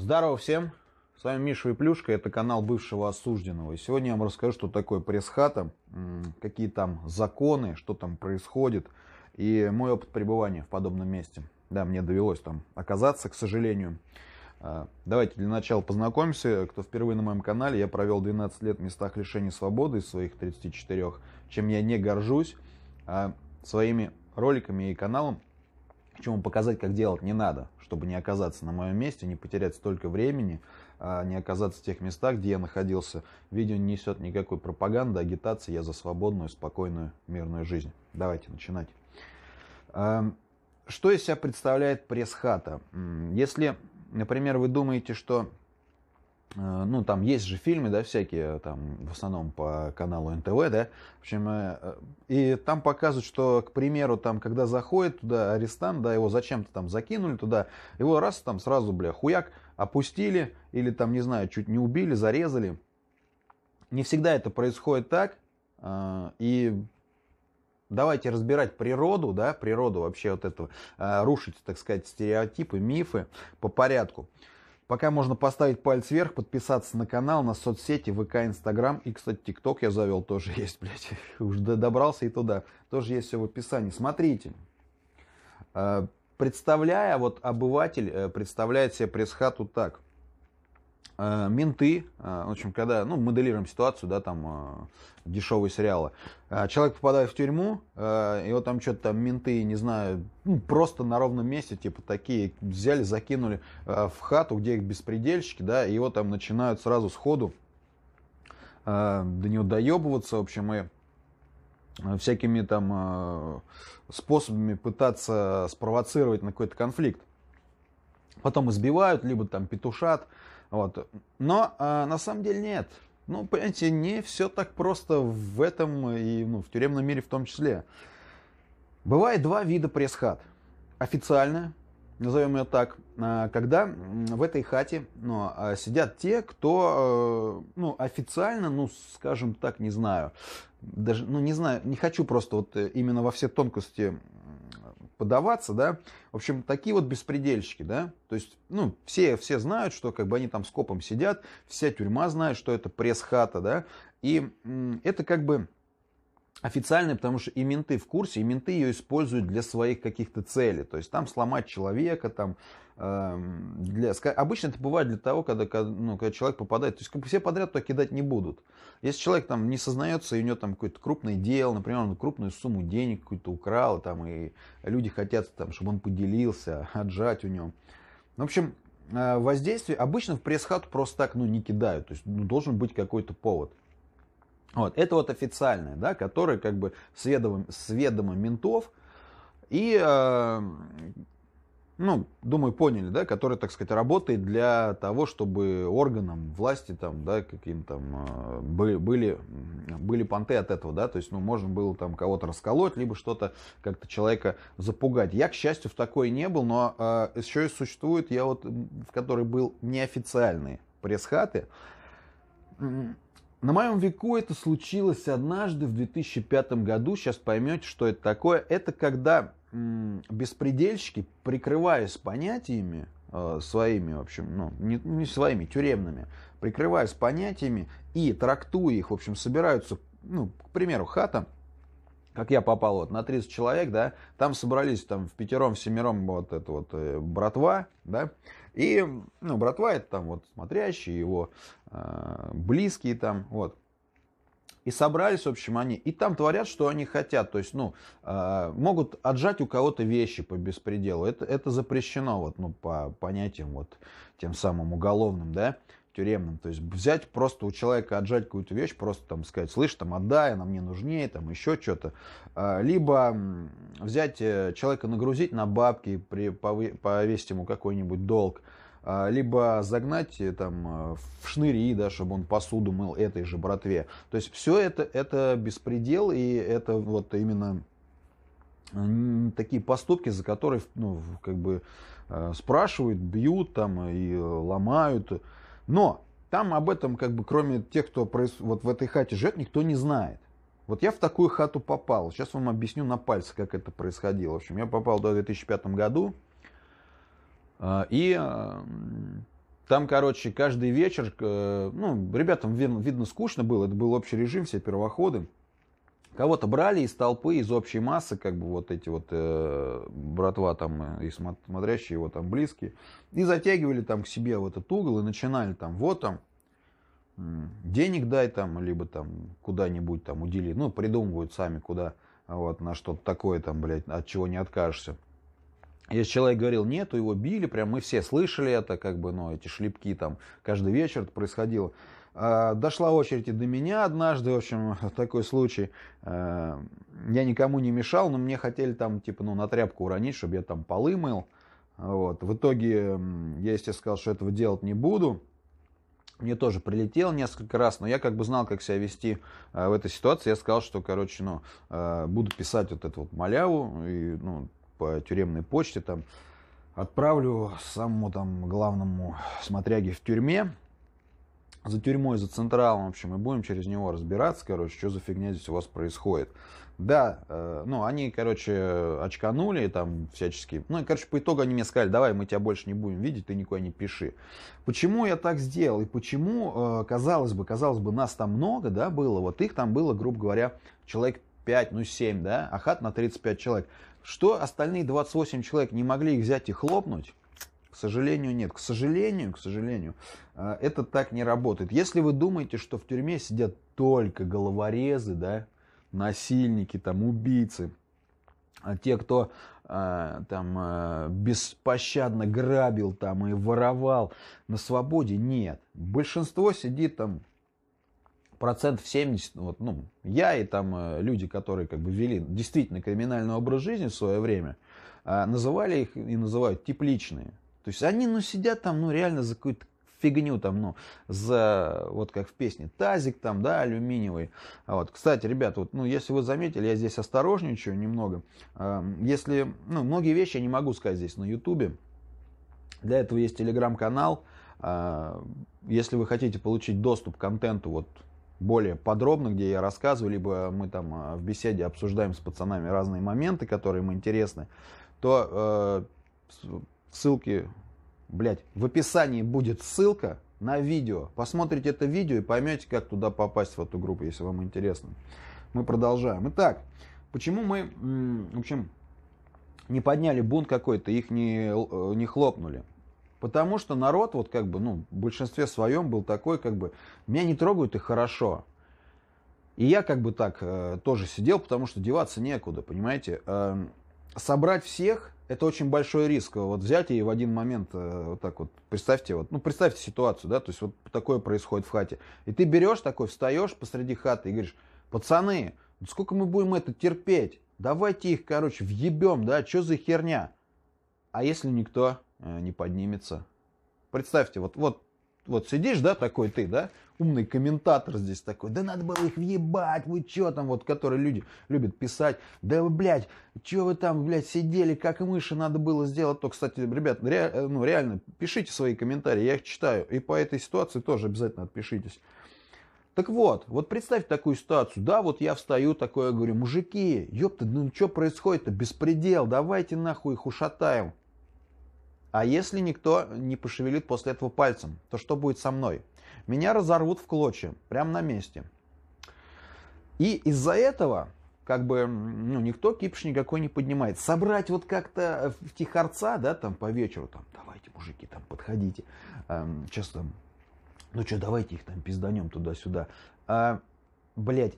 Здорово всем! С вами Миша и Плюшка, это канал бывшего осужденного. И сегодня я вам расскажу, что такое пресс-хата, какие там законы, что там происходит и мой опыт пребывания в подобном месте. Да, мне довелось там оказаться, к сожалению. Давайте для начала познакомимся. Кто впервые на моем канале, я провел 12 лет в местах лишения свободы из своих 34, чем я не горжусь. Своими роликами и каналом хочу вам показать, как делать не надо, чтобы не оказаться на моем месте, не потерять столько времени, не оказаться в тех местах, где я находился. Видео не несет никакой пропаганды, агитации, я за свободную, спокойную, мирную жизнь. Давайте начинать. Что из себя представляет пресс-хата? Если, например, вы думаете, что ну, там есть же фильмы, да, всякие, там, в основном по каналу НТВ, да, в общем, и там показывают, что, к примеру, там, когда заходит туда арестант, да, его зачем-то там закинули туда, его раз там сразу, бля, хуяк, опустили, или там, не знаю, чуть не убили, зарезали. Не всегда это происходит так, и давайте разбирать природу, да, природу вообще вот этого, рушить, так сказать, стереотипы, мифы по порядку. Пока можно поставить палец вверх, подписаться на канал, на соцсети, ВК, Инстаграм. И, кстати, ТикТок я завел, тоже есть, блядь. Уже добрался и туда. Тоже есть все в описании. Смотрите. Представляя, вот обыватель представляет себе пресс-хату так. Менты, в общем, когда, ну, моделируем ситуацию, да, там, дешевые сериалы. Человек попадает в тюрьму, и вот там что-то там менты, не знаю, ну, просто на ровном месте, типа, такие взяли, закинули в хату, где их беспредельщики, да, и его там начинают сразу сходу до него доебываться, в общем, и всякими там способами пытаться спровоцировать на какой-то конфликт. Потом избивают, либо там петушат. Вот. Но на самом деле нет. Ну, понимаете, не все так просто в этом и в тюремном мире в том числе. Бывает два вида пресс-хат. Официальная, назовем ее так, когда в этой хате сидят те, кто официально, ну, скажем так, не знаю, даже, ну, не знаю, не хочу просто вот именно во все тонкости подаваться, да, в общем, такие вот беспредельщики, да, то есть, ну, все знают, что как бы они там скопом сидят, вся тюрьма знает, что это пресс-хата, да, и это как бы официально, потому что и менты в курсе, и менты ее используют для своих каких-то целей. То есть там сломать человека, там, обычно это бывает для того, когда человек попадает. То есть как бы все подряд туда кидать не будут. Если человек там не сознается, и у него там какое-то крупное дело, например, он крупную сумму денег какую-то украл, там, и люди хотят, там, чтобы он поделился, отжать у него. В общем, воздействие обычно в пресс-хату просто так не кидают. То есть должен быть какой-то повод. Вот, это вот официальное, да, которое как бы с ведома ментов и, думаю, поняли, да, который, так сказать, работает для того, чтобы органам власти там, да, каким там были понты от этого, да, то есть, можно было там кого-то расколоть, либо что-то как-то человека запугать. Я, к счастью, в такой не был, но еще и существует, я вот, в которой был неофициальные пресс-хаты. На моем веку это случилось однажды в 2005 году. Сейчас поймете, что это такое. Это когда беспредельщики, прикрываясь понятиями своими, в общем, не своими, тюремными, прикрываясь понятиями и трактуя их, в общем, собираются, к примеру, хата, как я попал вот на 30 человек, да, там собрались там в пятером, в семером вот это вот братва, да, и, братва это там вот смотрящие, его близкие там, вот. И собрались, в общем, они, и там творят, что они хотят, то есть, могут отжать у кого-то вещи по беспределу, это запрещено, вот, по понятиям вот тем самым уголовным, да, тюремным, то есть взять просто у человека, отжать какую-то вещь, просто там сказать, слышь, там отдай, она мне нужнее, там еще что-то, либо взять человека, нагрузить на бабки, повесить ему какой-нибудь долг, либо загнать там в шныри, да, чтобы он посуду мыл этой же братве. То есть все это беспредел, и это вот именно такие поступки, за которые как бы спрашивают, бьют там и ломают. Но там об этом, как бы, кроме тех, кто вот в этой хате живет, никто не знает. Вот я в такую хату попал. Сейчас вам объясню на пальцах, как это происходило. В общем, я попал в 2005 году. И Там, короче, каждый вечер, ну, ребятам видно скучно было, это был общий режим, все первоходы. Кого-то брали из толпы, из общей массы, как бы вот эти вот братва там и смотрящие его там близкие, и затягивали там к себе в этот угол и начинали там, вот там, денег дай там, либо там куда-нибудь там удели, ну, придумывают сами куда, вот, на что-то такое там, блядь, от чего не откажешься. Если человек говорил нет, то его били, прям мы все слышали это, как бы, ну, эти шлепки там, каждый вечер это происходило. Дошла очередь и до меня однажды, в общем, такой случай. Я никому не мешал, но мне хотели там, типа, ну, на тряпку уронить, чтобы я там полы мыл. Вот. В итоге я, естественно, сказал, что этого делать не буду. Мне тоже прилетело несколько раз, но я как бы знал, как себя вести в этой ситуации. Я сказал, что, короче, ну, буду писать вот эту вот маляву, и, ну, по тюремной почте там отправлю самому там главному смотряге в тюрьме. За тюрьмой, за Централом, в общем, и будем через него разбираться, короче, что за фигня здесь у вас происходит. Да, ну, они, короче, очканули там всячески. Ну, и, короче, по итогу они мне сказали, давай, мы тебя больше не будем видеть, ты никуда не пиши. Почему я так сделал? И почему, казалось бы, нас там много, да, было, вот их там было, грубо говоря, человек 5, ну, 7, да, а хат на 35 человек. Что остальные 28 человек не могли их взять и хлопнуть? К сожалению, нет. К сожалению, это так не работает. Если вы думаете, что в тюрьме сидят только головорезы, да, насильники, там, убийцы, те, кто там беспощадно грабил там и воровал на свободе, нет. Большинство сидит там, 70%, вот, ну, я и там люди, которые как бы вели действительно криминальный образ жизни в свое время, называли их и называют тепличные. То есть они, ну, сидят там, ну, реально за какую-то фигню там, ну, за, вот как в песне, тазик там, да, алюминиевый. Вот. Кстати, ребята, вот, ну, если вы заметили, я здесь осторожничаю немного. Если, ну, многие вещи я не могу сказать здесь на ютубе. Для этого есть телеграм-канал. Если вы хотите получить доступ к контенту, вот, более подробно, где я рассказываю, либо мы там в беседе обсуждаем с пацанами разные моменты, которые им интересны, то ссылки, блять, в описании будет ссылка на видео. Посмотрите это видео и поймете, как туда попасть в эту группу, если вам интересно. Мы продолжаем. Итак, почему мы, в общем, не подняли бунт какой-то, их не хлопнули? Потому что народ, вот как бы, ну, в большинстве своем был такой, как бы, меня не трогают и хорошо. И я как бы так тоже сидел, потому что деваться некуда, понимаете. Собрать всех, это очень большой риск. Вот взять и в один момент вот так вот, представьте, вот, ну, представьте ситуацию, да, то есть вот такое происходит в хате. И ты берешь такой, встаешь посреди хаты и говоришь, пацаны, сколько мы будем это терпеть? Давайте их, короче, въебем, да, что за херня? А если никто не поднимется? Представьте, вот сидишь, да, такой ты, да, умный комментатор здесь такой, да надо было их въебать, вы чё там, вот, которые люди любят писать, да вы, блядь, чё вы там, блядь, сидели, как мыши, надо было сделать то. Кстати, ребят, ну, реально, пишите свои комментарии, я их читаю, и по этой ситуации тоже обязательно отпишитесь. Так вот представьте такую ситуацию, да, вот я встаю такой, я говорю, мужики, ёпта, ну что происходит-то, беспредел, давайте нахуй их ушатаем. А если никто не пошевелит после этого пальцем, то что будет со мной? Меня разорвут в клочья, прямо на месте. И из-за этого, как бы, ну, никто кипиш никакой не поднимает. Собрать вот как-то в тихорца, да, там по вечеру, там, давайте, мужики, там, подходите, сейчас там, ну что, давайте их там пизданем туда-сюда. Блять,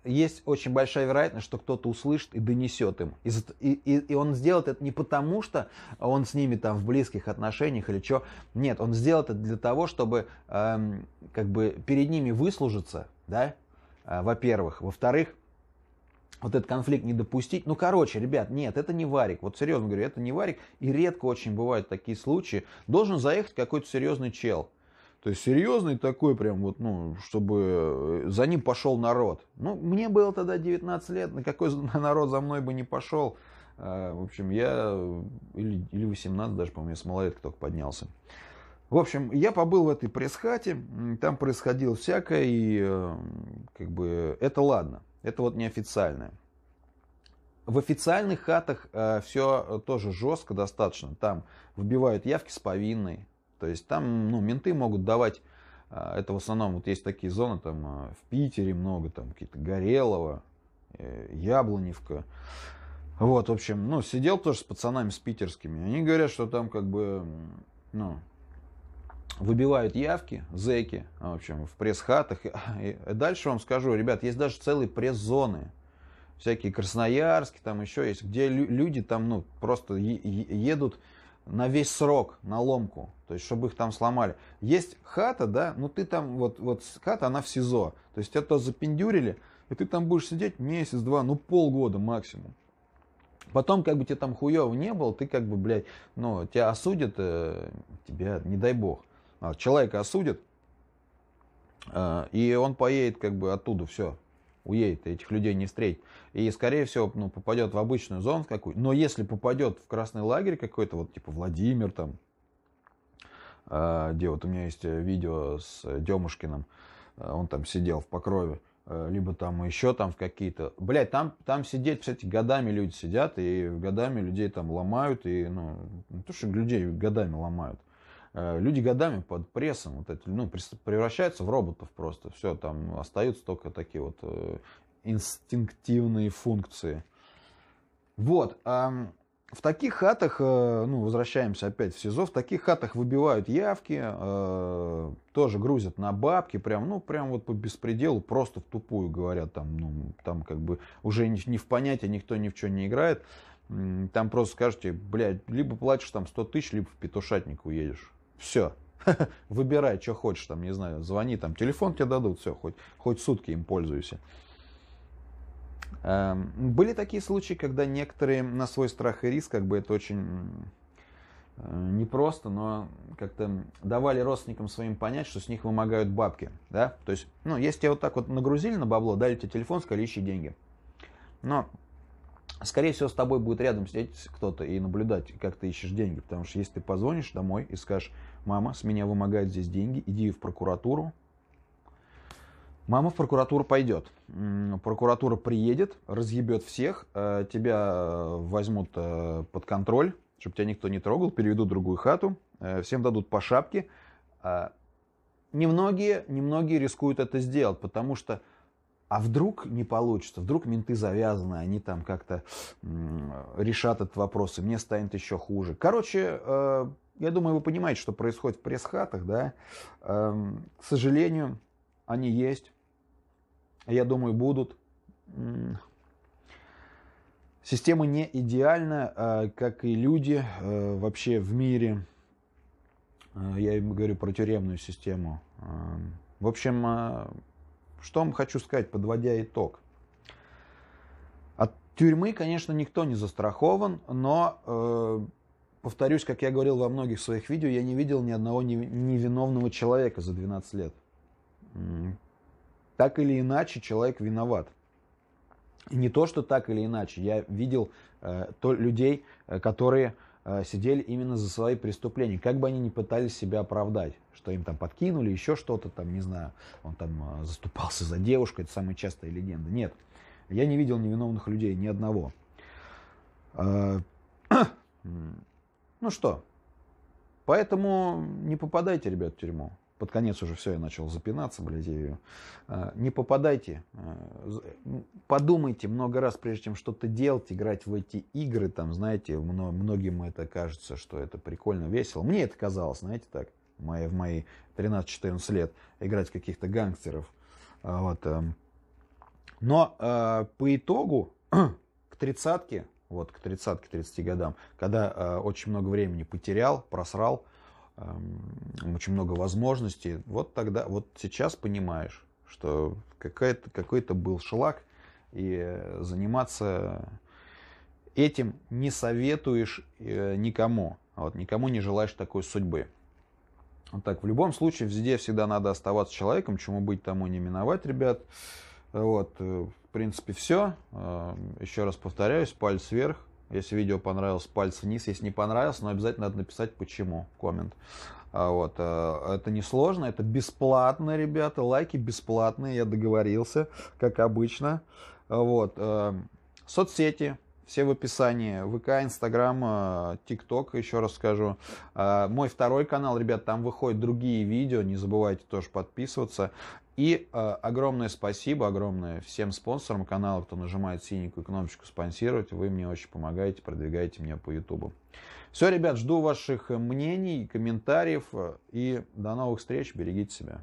есть очень большая вероятность, что кто-то услышит и донесет им. И он сделает это не потому, что он с ними там в близких отношениях или что. Нет, он сделает это для того, чтобы как бы перед ними выслужиться, да, во-первых. Во-вторых, вот этот конфликт не допустить. Ну, короче, ребят, нет, это не варик. Вот серьезно говорю, это не варик. И редко очень бывают такие случаи. Должен заехать какой-то серьезный чел. То есть серьезный такой прям вот, ну, чтобы за ним пошел народ. Ну, мне было тогда 19 лет, на какой народ за мной бы не пошел. В общем, я, или 18 даже, по-моему, я с малолетки только поднялся. В общем, я побыл в этой пресс-хате, там происходило всякое, и как бы это ладно, это вот неофициальное. В официальных хатах все тоже жестко достаточно, там вбивают явки с повинной. То есть там, ну, менты могут давать, это в основном, вот есть такие зоны, там в Питере много, там какие-то Горелово, Яблоневка. Вот, в общем, ну, сидел тоже с пацанами, с питерскими. Они говорят, что там как бы, ну, выбивают явки, зэки, в общем, в пресс-хатах. И дальше вам скажу, ребят, есть даже целые пресс-зоны. Всякие Красноярские, там еще есть, где люди там, ну, просто едут на весь срок, на ломку. То есть, чтобы их там сломали. Есть хата, да, ну ты там, вот хата, она в СИЗО. То есть, это запендюрили, и ты там будешь сидеть месяц-два, ну, полгода максимум. Потом, как бы тебе там хуёво не было, ты как бы, блядь, ну, тебя осудят, тебя, не дай бог. Человека осудят, и он поедет как бы оттуда, все, уедет, этих людей не встретит. И, скорее всего, ну, попадет в обычную зону какую-то. Но если попадет в красный лагерь какой-то, вот типа Владимир там, где вот у меня есть видео с Демушкиным, он там сидел в Покрове, либо там еще там в какие-то... Блядь, там сидеть, кстати, годами люди сидят, и годами людей там ломают, и, ну, не то, что людей годами ломают. Люди годами под прессом вот эти, ну, превращаются в роботов просто. Все, там остаются только такие вот инстинктивные функции. Вот. В таких хатах, ну, возвращаемся опять в СИЗО, в таких хатах выбивают явки, тоже грузят на бабки, прям, ну, прям вот по беспределу, просто в тупую говорят, там, ну, там как бы уже не в понятие, никто ни в что не играет. Там просто скажете, блядь, либо платишь там 100 тысяч, либо в петушатник уедешь. Все. Выбирай, что хочешь, там, не знаю, звони, там, телефон тебе дадут, все, хоть сутки им пользуйся. Были такие случаи, когда некоторые на свой страх и риск, как бы это очень непросто, но как-то давали родственникам своим понять, что с них вымогают бабки, да, то есть, ну, если тебя вот так вот нагрузили на бабло, дали тебе телефон, сказали, ищи деньги, но, скорее всего, с тобой будет рядом сидеть кто-то и наблюдать, как ты ищешь деньги, потому что если ты позвонишь домой и скажешь, мама, с меня вымогают здесь деньги, иди в прокуратуру, мама в прокуратуру пойдет. Прокуратура приедет, разъебет всех, тебя возьмут под контроль, чтобы тебя никто не трогал, переведут в другую хату, всем дадут по шапке. Немногие рискуют это сделать, потому что, а вдруг не получится, вдруг менты завязаны, они там как-то решат этот вопрос, и мне станет еще хуже. Короче, я думаю, вы понимаете, что происходит в пресс-хатах, да. К сожалению, они есть. Я думаю, будут. Система не идеальна, как и люди вообще в мире. Я им говорю про тюремную систему. В общем, что вам хочу сказать, подводя итог. От тюрьмы, конечно, никто не застрахован, но, повторюсь, как я говорил во многих своих видео, я не видел ни одного невиновного человека за 12 лет. Так или иначе, человек виноват. И не то, что так или иначе. Я видел людей, которые сидели именно за свои преступления. Как бы они ни пытались себя оправдать. Что им там подкинули, еще что-то там, не знаю. Он там заступался за девушку. Это самая частая легенда. Нет. Я не видел невиновных людей, ни одного. Ну что. Поэтому не попадайте, ребят, в тюрьму. Под конец уже все, я начал запинаться, блядь, не попадайте, подумайте много раз, прежде чем что-то делать, играть в эти игры, там, знаете, многим это кажется, что это прикольно, весело. Мне это казалось, знаете, так, в мои 13-14 лет, играть в каких-то гангстеров. Вот. Но по итогу, к 30-ке, вот, к 30 годам, когда очень много времени потерял, просрал, очень много возможностей, вот тогда, вот сейчас понимаешь, что какой-то был шлак, и заниматься этим не советуешь никому, вот, никому не желаешь такой судьбы. Вот так, в любом случае, везде всегда надо оставаться человеком, чему быть, тому не миновать, ребят. Вот, в принципе, все. Еще раз повторяюсь, палец вверх. Если видео понравилось, палец вниз. Если не понравилось, но обязательно надо написать почему, коммент. Вот. Это несложно, это бесплатно, ребята. Лайки бесплатные, я договорился, как обычно. Вот. Соцсети, все в описании. ВК, Инстаграм, ТикТок, еще раз скажу. Мой второй канал, ребят, там выходят другие видео, не забывайте тоже подписываться. И огромное спасибо, огромное всем спонсорам канала, кто нажимает синенькую кнопочку «Спонсировать». Вы мне очень помогаете, продвигаете меня по Ютубу. Все, ребят, жду ваших мнений, комментариев. И до новых встреч. Берегите себя.